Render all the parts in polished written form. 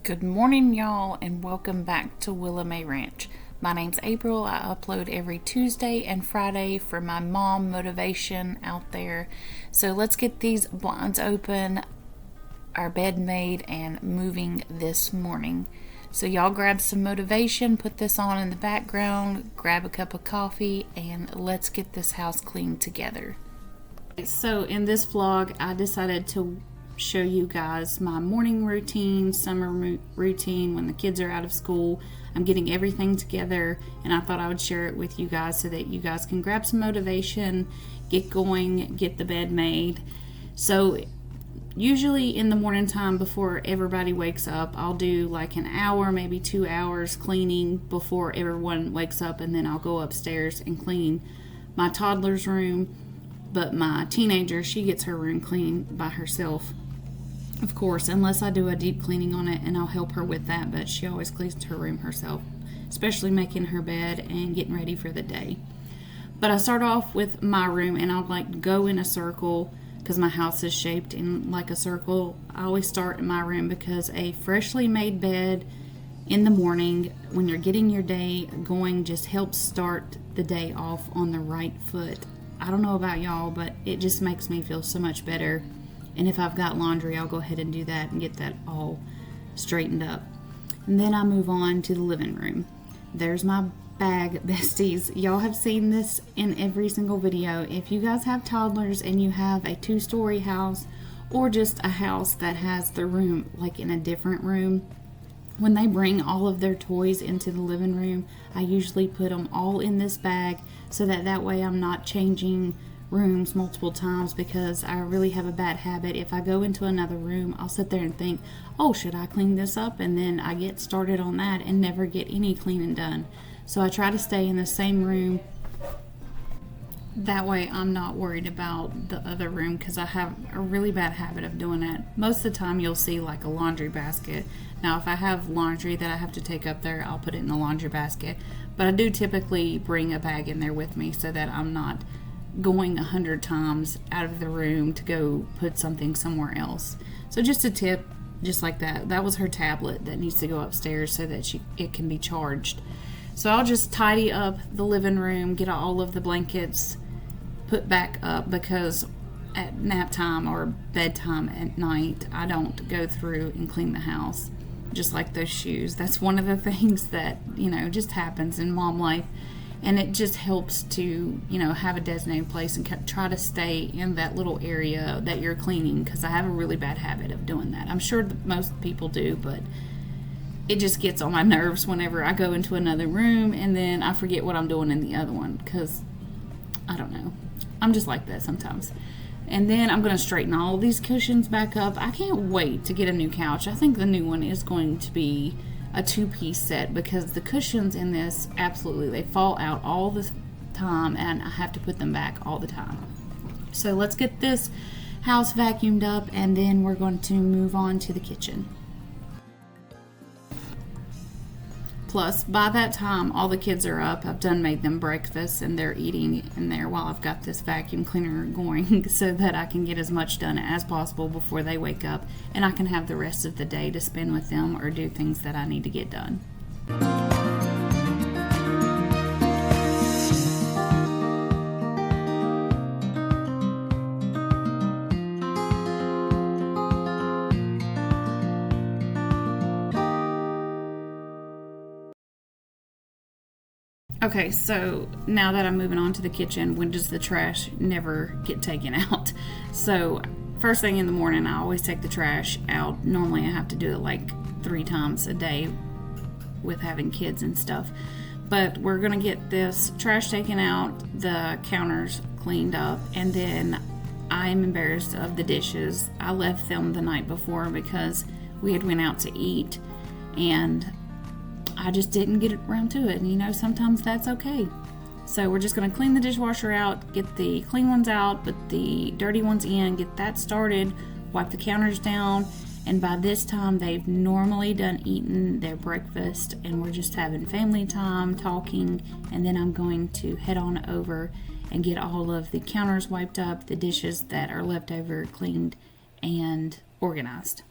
Good morning, y'all, and welcome back to Willa May Ranch. My name's April. I upload every Tuesday and Friday for my mom motivation out there. So let's get these blinds open, our bed made, and moving this morning. So y'all grab some motivation, put this on in the background, grab a cup of coffee, and let's get this house cleaned together. So in this vlog, I decided to show you guys my morning routine, summer routine when the kids are out of school. I'm getting everything together, and I thought I would share it with you guys so that you guys can grab some motivation, get going, get the bed made. So usually in the morning time before everybody wakes up, I'll do like an hour, maybe 2 hours cleaning before everyone wakes up, and then I'll go upstairs and clean my toddler's room. But my teenager, she gets her room clean by herself, of course, unless I do a deep cleaning on it, and I'll help her with that. But she always cleans her room herself, especially making her bed and getting ready for the day. But I start off with my room, and I'll like go in a circle because my house is shaped in like a circle. I always start in my room because a freshly made bed in the morning when you're getting your day going just helps start the day off on the right foot. I don't know about y'all, but it just makes me feel so much better. And if I've got laundry, I'll go ahead and do that and get that all straightened up. And then I move on to the living room. There's my bag, besties. Y'all have seen this in every single video. If you guys have toddlers and you have a 2-story house or just a house that has the room like in a different room, when they bring all of their toys into the living room, I usually put them all in this bag so that way I'm not changing rooms multiple times, because I really have a bad habit. If I go into another room, I'll sit there and think, oh, should I clean this up? And then I get started on that and never get any cleaning done. So I try to stay in the same room. That way I'm not worried about the other room, because I have a really bad habit of doing that. Most of the time you'll see like a laundry basket. Now if I have laundry that I have to take up there, I'll put it in the laundry basket. But I do typically bring a bag in there with me so that I'm not going 100 times out of the room to go put something somewhere else. So just a tip, just like that. That was her tablet that needs to go upstairs so that it can be charged. So I'll just tidy up the living room, get all of the blankets put back up, because at nap time or bedtime at night, I don't go through and clean the house. Just like those shoes. That's one of the things that, just happens in mom life. And it just helps to, have a designated place and try to stay in that little area that you're cleaning, because I have a really bad habit of doing that. I'm sure that most people do, but it just gets on my nerves whenever I go into another room and then I forget what I'm doing in the other one, because I don't know. I'm just like that sometimes. And then I'm going to straighten all these cushions back up. I can't wait to get a new couch. I think the new one is going to be a 2-piece set, because the cushions in this, absolutely, they fall out all the time and I have to put them back all the time. So let's get this house vacuumed up, and then we're going to move on to the kitchen. Plus, by that time, all the kids are up. I've done made them breakfast, and they're eating in there while I've got this vacuum cleaner going so that I can get as much done as possible before they wake up, and I can have the rest of the day to spend with them or do things that I need to get done. Okay, so now that I'm moving on to the kitchen, when does the trash never get taken out? So first thing in the morning, I always take the trash out. Normally I have to do it like 3 times a day with having kids and stuff. But we're going to get this trash taken out, the counters cleaned up, and then I am embarrassed of the dishes. I left them the night before because we had went out to eat, and I just didn't get around to it, and sometimes that's okay. So we're just going to clean the dishwasher out, get the clean ones out, put the dirty ones in, get that started, wipe the counters down, and by this time they've normally done eating their breakfast, and we're just having family time, talking, and then I'm going to head on over and get all of the counters wiped up, the dishes that are left over cleaned and organized.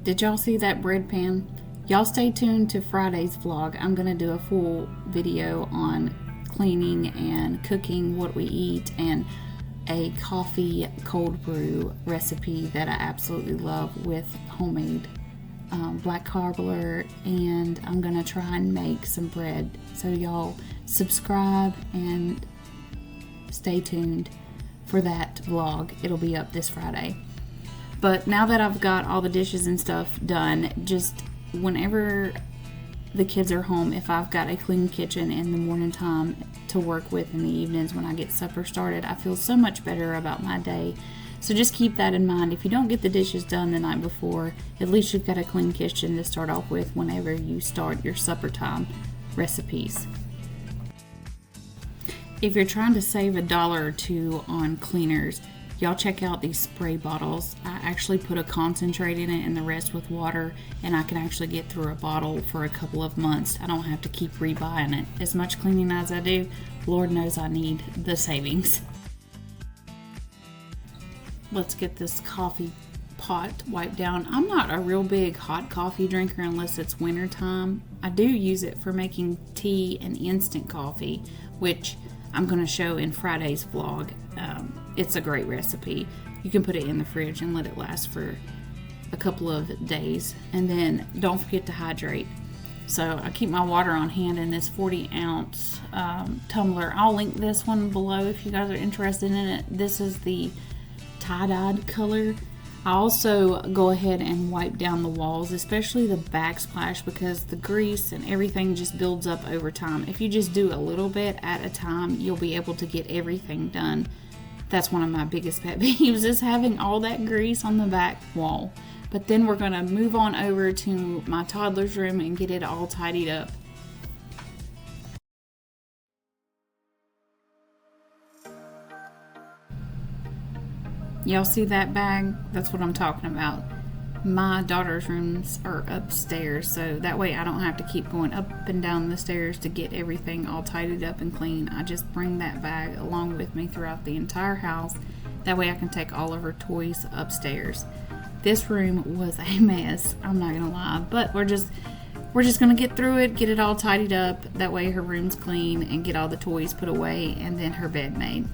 Did y'all see that bread pan? Y'all stay tuned to Friday's vlog. I'm going to do a full video on cleaning and cooking what we eat and a coffee cold brew recipe that I absolutely love with homemade black cobbler, and I'm going to try and make some bread. So y'all subscribe and stay tuned for that vlog. It'll be up this Friday. But now that I've got all the dishes and stuff done, just whenever the kids are home, if I've got a clean kitchen in the morning time to work with in the evenings when I get supper started, I feel so much better about my day. So just keep that in mind. If you don't get the dishes done the night before, at least you've got a clean kitchen to start off with whenever you start your supper time recipes. If you're trying to save $1 or $2 on cleaners, y'all check out these spray bottles. I actually put a concentrate in it and the rest with water, and I can actually get through a bottle for a couple of months. I don't have to keep rebuying it. As much cleaning as I do, Lord knows I need the savings. Let's get this coffee pot wiped down. I'm not a real big hot coffee drinker unless it's winter time. I do use it for making tea and instant coffee, which I'm going to show in Friday's vlog. It's a great recipe. You can put it in the fridge and let it last for a couple of days. And then don't forget to hydrate. So I keep my water on hand in this 40-ounce tumbler. I'll link this one below if you guys are interested in it. This is the tie-dyed color. I also go ahead and wipe down the walls, especially the backsplash, because the grease and everything just builds up over time. If you just do a little bit at a time, you'll be able to get everything done. That's one of my biggest pet peeves, is having all that grease on the back wall. But then we're going to move on over to my toddler's room and get it all tidied up. Y'all see that bag? That's what I'm talking about. My daughter's rooms are upstairs, so that way I don't have to keep going up and down the stairs to get everything all tidied up and clean. I just bring that bag along with me throughout the entire house. That way I can take all of her toys upstairs. This room was a mess, I'm not gonna lie, but we're just gonna get through it, get it all tidied up. That way her room's clean and get all the toys put away and then her bed made.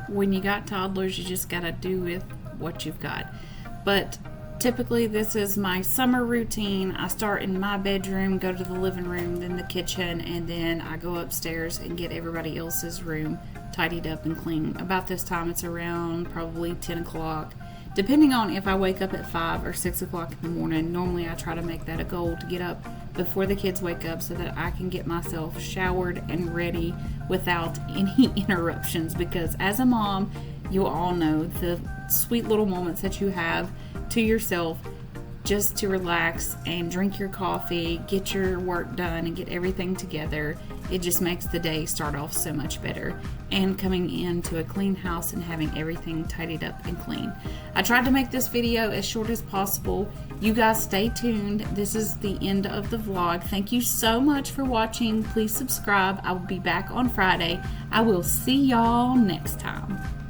when you got toddlers, you just gotta do with what you've got. But typically this is my summer routine. I start in my bedroom, go to the living room, then the kitchen, and then I go upstairs and get everybody else's room tidied up and clean. About this time, it's around probably 10 o'clock. Depending on if I wake up at 5 or 6 o'clock in the morning, normally I try to make that a goal to get up before the kids wake up so that I can get myself showered and ready without any interruptions, because as a mom, you all know the sweet little moments that you have to yourself just to relax and drink your coffee, get your work done, and get everything together. It just makes the day start off so much better. And coming into a clean house and having everything tidied up and clean. I tried to make this video as short as possible. You guys stay tuned. This is the end of the vlog. Thank you so much for watching. Please subscribe. I will be back on Friday. I will see y'all next time.